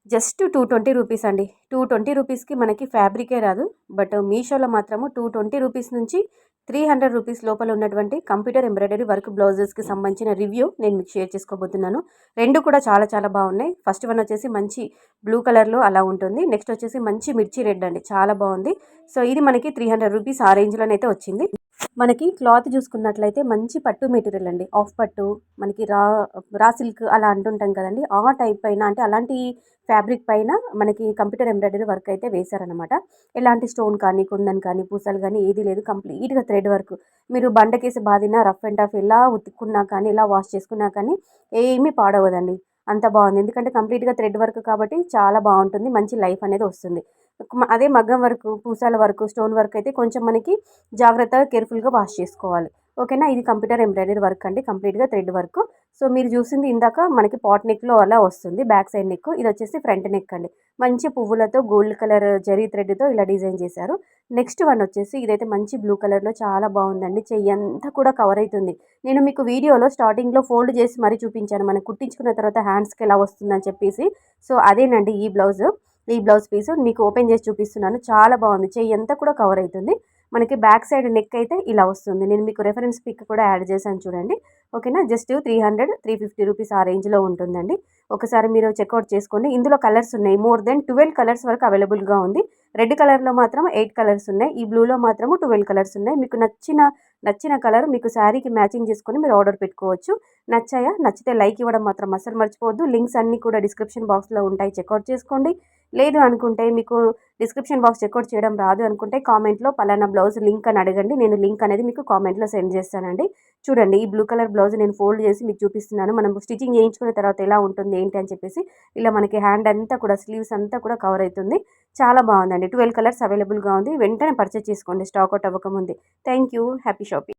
Just 220 rupees అండి. 220 రూపీస్‌కి మనకి ఫ్యాబ్రికే రాదు. బట్ మీషోలో మాత్రము 220 రూపీస్ నుంచి 300 రూపీస్ లోపల ఉన్నటువంటి కంప్యూటర్ ఎంబ్రాయిడరీ వర్క్ బ్లౌజెస్‌కి సంబంధించిన రివ్యూ నేను మీకు షేర్ చేసుకోబోతున్నాను. 2 కూడా చాలా చాలా బాగున్నాయి. ఫస్ట్ వన్ వచ్చేసి మంచి బ్లూ కలర్‌లో అలా ఉంటుంది. నెక్స్ట్ వచ్చేసి మంచి మిర్చి రెడ్ అండి. చాలా బాగుంది. సో ఇది మనకి 300 రూపీస్ ఆ రేంజ్‌లోనైతే వచ్చింది. మనకి క్లాత్ చూసుకున్నట్లయితే మంచి పట్టు మెటీరియల్ అండి. ఆఫ్ పట్టు, మనకి రా సిల్క్ అలా అంటుంటాం కదండీ! ఆ టైప్ పైన అంటే అలాంటి ఫ్యాబ్రిక్ పైన మనకి కంప్యూటర్ ఎంబ్రాయిడరీ వర్క్ అయితే వేశారనమాట. ఎలాంటి స్టోన్ కానీ, కుందన్ కానీ, పూసలు గానీ ఏది లేదు. కంప్లీట్‌గా థ్రెడ్ వర్క్. మీరు బండకేసి బాదినా రఫ్ అండ్ టఫ్ ఎలా ఉతుక్కున్నా కానీ, ఎలా వాష్ చేసుకున్నా కానీ ఏమీ పాడవదండి. అంత బాగుంది. ఎందుకంటే కంప్లీట్‌గా థ్రెడ్ వర్క్ కాబట్టి చాలా బాగుంటుంది. మంచి లైఫ్ అనేది వస్తుంది. అదే మగ్గం వర్కు, పూసల వర్కు, స్టోన్ వర్క్ అయితే కొంచెం మనకి జాగ్రత్తగా కేర్‌ఫుల్‌గా వాష్ చేసుకోవాలి. ఓకేనా. ఇది కంప్యూటర్ ఎంబ్రాయిడరీ వర్క్ అండి. కంప్లీట్‌గా థ్రెడ్ వర్క్. సో మీరు చూసింది ఇందాక మనకి పాట్ నెక్‌లో అలా వస్తుంది. Back side neck. ఇదొచ్చేసి ఫ్రంట్ నెక్ అండి. మంచి పువ్వులతో గోల్డ్ కలర్ జరీ థ్రెడ్‌తో ఇలా డిజైన్ చేశారు. నెక్స్ట్ వన్ వచ్చేసి ఇదైతే మంచి బ్లూ కలర్‌లో చాలా బాగుందండి. చెయ్యంతా కూడా కవర్ అయితుంది. నేను మీకు వీడియోలో స్టార్టింగ్‌లో ఫోల్డ్ చేసి మరీ చూపించాను. మనం కుట్టించుకున్న తర్వాత హ్యాండ్స్‌కి ఎలా వస్తుందని చెప్పేసి. సో అదేనండి ఈ బ్లౌజ్. ఈ బ్లౌజ్ పీసు మీకు ఓపెన్ చేసి చూపిస్తున్నాను. చాలా బాగుంది. చెయ్యంతా కూడా కవర్ అయితుంది. మనకి బ్యాక్ సైడ్ నెక్ అయితే ఇలా వస్తుంది. నేను మీకు రెఫరెన్స్ పిక్ కూడా యాడ్ చేశాను చూడండి. ఓకేనా. జస్ట్ 300, 350 రూపీస్ ఆ రేంజ్‌లో ఉంటుందండి. ఒకసారి మీరు చెక్అవుట్ చేసుకోండి. ఇందులో కలర్స్ ఉన్నాయి. మోర్ దెన్ 12 కలర్స్ వరకు అవైలబుల్‌గా ఉంది. రెడ్ కలర్‌లో మాత్రం 8 కలర్స్ ఉన్నాయి. ఈ బ్లూలో మాత్రము 12 కలర్స్ ఉన్నాయి. మీకు నచ్చిన కలర్ మీకు శారీకి మ్యాచింగ్ చేసుకొని మీరు ఆర్డర్ పెట్టుకోవచ్చు. నచ్చాయా? నచ్చితే లైక్ ఇవ్వడం మాత్రం అస్సలు మర్చిపోవద్దు. లింక్స్ అన్నీ కూడా డిస్క్రిప్షన్ బాక్స్‌లో ఉంటాయి. చెక్అవుట్ చేసుకోండి. లేదు అనుకుంటే మీకు డిస్క్రిప్షన్ బాక్స్ చెక్అవుట్ చేయడం రాదు అనుకుంటే కామెంట్‌లో పలానా బ్లౌజ్ లింక్ అని అడగండి. నేను లింక్ అనేది మీకు కామెంట్‌లో సెండ్ చేస్తానండి. చూడండి ఈ బ్లూ కలర్ బ్లౌజ్ నేను ఫోల్డ్ చేసి మీకు చూపిస్తున్నాను. మనం స్టిచింగ్ చేయించుకున్న తర్వాత ఎలా ఉంటుంది ఏంటి అని చెప్పేసి ఇలా మనకి హ్యాండ్ అంతా కూడా స్లీవ్స్ అంతా కూడా కవర్ అవుతుంది. చాలా బాగుందండి. 12 కలర్స్ అవైలబుల్‌గా ఉంది. వెంటనే పర్చేజ్ చేసుకోండి స్టాక్ అవుట్ అవ్వకముందే. Thank you. Happy shopping.